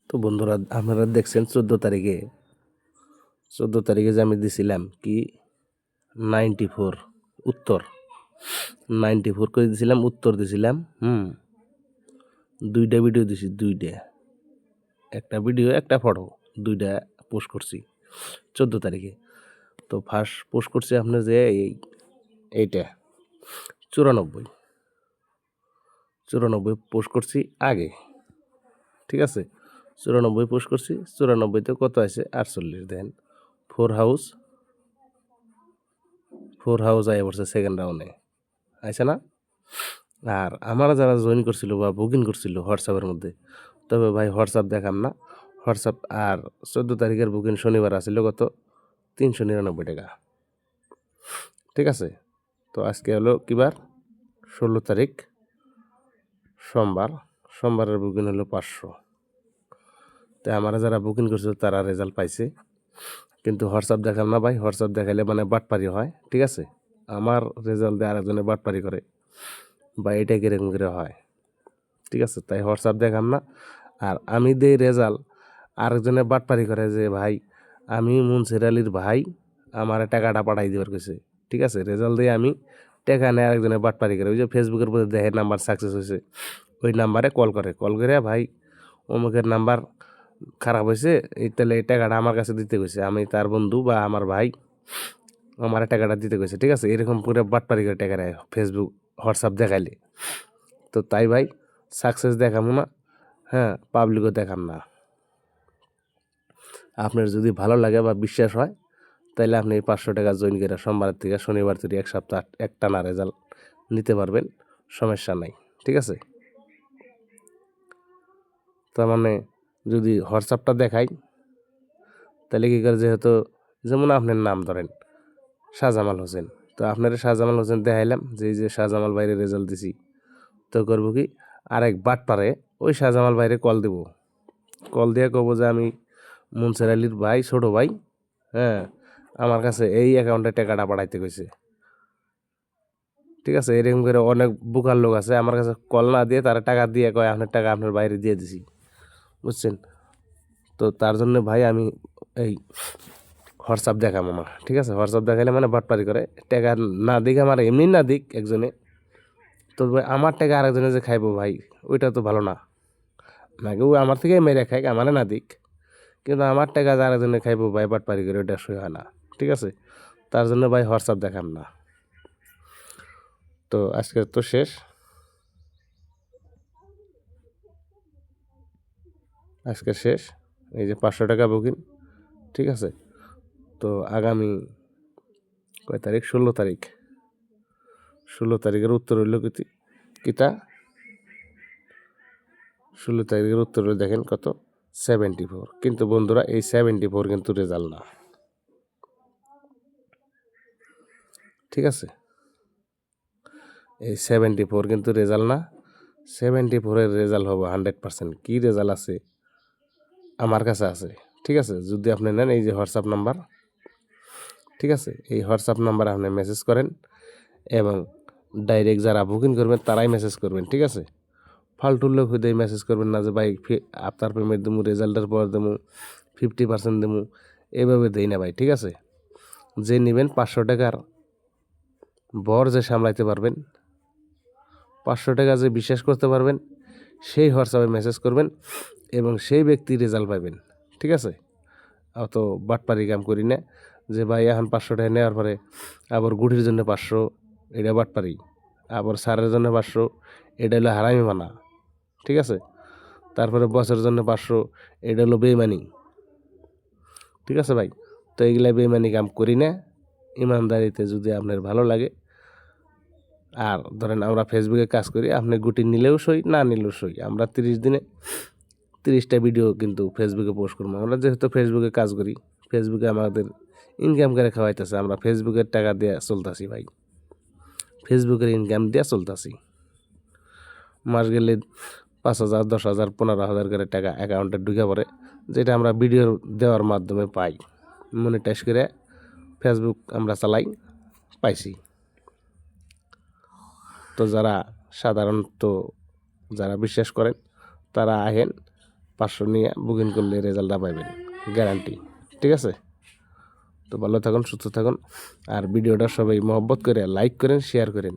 তো বন্ধুরা, আপনারা দেখছেন 14 তারিখে যে আমি দিছিলাম কি 94 উত্তর 94 করে দিছিলাম, উত্তর দিছিলাম। দুইটা ভিডিও দিছি, একটা ভিডিও একটা ফটো, দুইটা পোস্ট করছি 14 তারিখে। তো ফার্স্ট পোস্ট করছি আপনার যে এইটা 94 পোস্ট করছি আগে, ঠিক আছে। 94 পোস্ট করছি, 94তে কত আছে 48। দেখেন ফোর হাউস আয় পড়ছে সেকেন্ড রাউন্ডে, আছে না। আর আমরা যারা জয়েন করছিল বা বুকিং করছিল হোয়াটসঅ্যাপের মধ্যে, তবে ভাই হোয়াটসঅ্যাপ দেখাম না। হোয়াটসঅ্যাপ আর 14 তারিখের বুকিং শনিবার আসছিল কত 399 টাকা, ঠিক আছে। তো আজকে হলো কিবার 16 তারিখ, সোমবারের বুকিং হলো 500। তো আমরা যারা বুকিং করছিল তারা রেজাল্ট পাইছে, কিন্তু হোয়াটসঅ্যাপ দেখাম না ভাই। হোয়াটসঅ্যাপ দেখাইলে মানে বাটপারি হয়, ঠিক আছে। আমার রেজাল্ট দিয়ে আরেকজনে বাটপারি করে বা এটা কিরকম করে হয়, ঠিক আছে। তাই হোয়াটসঅ্যাপ দেখাম না। আর আমি দেই রেজাল্ট, আরেকজনে বাটপারি করে যে ভাই আমি মুনসির আলীর ভাই, আমার টাকাটা পাঠাই দেওয়ার কইছে, ঠিক আছে। রেজাল্ট দিয়ে আমি টাকা নেয়, আরেকজনে বাটপারি করে। ওই যে ফেসবুকের মধ্যে দেখে নাম্বার সাকসেস হয়েছে, ওই নাম্বারে কল করে ভাই অমুকের নাম্বার খারাপ হয়েছে, এই তাহলে এই টাকাটা আমার কাছে দিতে কইছে, আমি তার বন্ধু বা আমার ভাই, আমার টাকাটা দিতে কইছে, ঠিক আছে। এরকম পুরো বাটপারি করে টাকা নেয় ফেসবুক হোয়াটসঅ্যাপ দেখাইলে। তো তাই ভাই সাকসেস দেখাবো না, হ্যাঁ, পাবলিকও দেখাম না। আপনার যদি ভালো লাগে বা বিশ্বাস হয়, তাহলে আপনি 500 টাকা জয়েন করে সোমবার থেকে শনিবার থেকে এক সপ্তাহ একটানা রেজাল্ট নিতে পারবেন, সমস্যা নাই, ঠিক আছে। তার মানে যদি হোয়াটসঅ্যাপটা দেখাই, তাহলে কী করে, যেহেতু যেমন আপনার নাম ধরেন শাহজামাল হোসেন, তো আপনার শাহজামাল হোসেন দেখাইলাম যে এই যে শাহজামাল বাইরে রেজাল্ট দিছি, তো করবো কি আরেক বাট পারে ওই শাহজামাল বাইরে কল দেব, কল দিয়ে কব যে আমি মুনসির আলীর ভাই, ছোটো ভাই, হ্যাঁ, আমার কাছে এই অ্যাকাউন্টে টাকাটা পাঠাইতে কইছে, ঠিক আছে। এরকম করে অনেক বুকার লোক আছে, আমার কাছে কল না দিয়ে তারা টাকা দিয়ে কয় আপনার টাকা আপনার বাইরে দিয়ে দিছি, বুঝছেন। তো তার জন্য ভাই আমি এই হোয়াটসঅ্যাপ দেখাম আমার, ঠিক আছে। হোয়াটসঅ্যাপ দেখাইলে মানে বাটপারি করে, টাকা না দিক আমার এমনি না দিক একজনে, তো ভাই আমার টাকা আরেকজনে যে খাইবো ভাই, ওইটা তো ভালো না। নাকি ও আমার থেকে মেরে খাই, আমারে না দিক, কিন্তু আমার টাকা যে আরেকজনে খাইবো ভাই বাটপারি করে, ওইটা সই হয় না, ঠিক আছে। তার জন্য ভাই হোয়াটসঅ্যাপ দেখাম না। তো আজকে তো শেষ, আজকে শেষ, এই যে 500 টাকা বুকিং, ঠিক আছে। তো আগামী কয় তারিখ, 16 তারিখ, 16 তারিখের উত্তর হইল কিতা 16 তারিখের উত্তর হইল দেখেন কত 74। কিন্তু বন্ধুরা এই 74 কিন্তু রেজাল্ট না, ঠিক আছে। এই 74 কিন্তু রেজাল্ট না, 74-এর রেজাল্ট হবে 100%। কী রেজাল্ট আছে আমার কাছে আছে, ঠিক আছে। যদি আপনি নেন এই যে হোয়াটসঅ্যাপ নাম্বার, ঠিক আছে, এই হোয়াটসঅ্যাপ নাম্বারে আপনি মেসেজ করেন এবং ডাইরেক্ট যারা বুকিং করবেন তারাই মেসেজ করবেন, ঠিক আছে। ফালতুর লোক হইতে মেসেজ করবেন না যে ভাই আপনার পেমেন্ট দেবো, রেজাল্টের পর দেবো, 50% দেবো, এভাবে দেই না ভাই, ঠিক আছে। যে নেবেন 500 টাকার বর যে সামলাইতে পারবেন, 500 টাকা যে বিশ্বাস করতে পারবেন, সেই হোয়াটসঅ্যাপে মেসেজ করবেন এবং সেই ব্যক্তি রেজাল্ট পাবেন, ঠিক আছে। অত বাটপারি কাম করি না যে ভাই এখন 500 টাকা নেওয়ার পরে আবার গুটির জন্য 500, এটা বাটপারি। আবার সারের জন্য 500, এটা হলো হারামি মানা, ঠিক আছে। তারপরে বছরের জন্য 500, এটা হলো বেইমানি, ঠিক আছে ভাই। তো এইগুলা বেইমানি কাম করি না। ইমানদারিতে যদি আপনার ভালো লাগে, আর ধরেন আমরা ফেসবুকে কাজ করি, আপনি গুটি নিলেও সই, না নিলেও সই, আমরা 30 দিনে 30টা ভিডিও কিন্তু ফেসবুকে পোস্ট করবো। আমরা যেহেতু ফেসবুকে কাজ করি, ফেসবুকে আমাদের ইনকাম করে খাওয়াইতেছে, আমরা ফেসবুকের টাকা দিয়ে চলতেছি ভাই, ফেসবুকের ইনকাম দিয়ে চলতেছি। মাস গেলে 5,000, 10,000, 15,000 করে টাকা অ্যাকাউন্টে ঢুকে পড়ে, যেটা আমরা ভিডিও দেওয়ার মাধ্যমে পাই, মনিটাইজ করে ফেসবুক আমরা চালাই, পাইছি। তো যারা সাধারণত যারা বিশ্বাস করেন তারা আহেন, 500 নিয়ে বুকিং করলে রেজাল্টটা পাইবেন গ্যারান্টি। ঠিক আছে, তো ভালো থাকুন, সুস্থ থাকুন, আর ভিডিওটা সবাই মহব্বত করে লাইক করেন, শেয়ার করেন।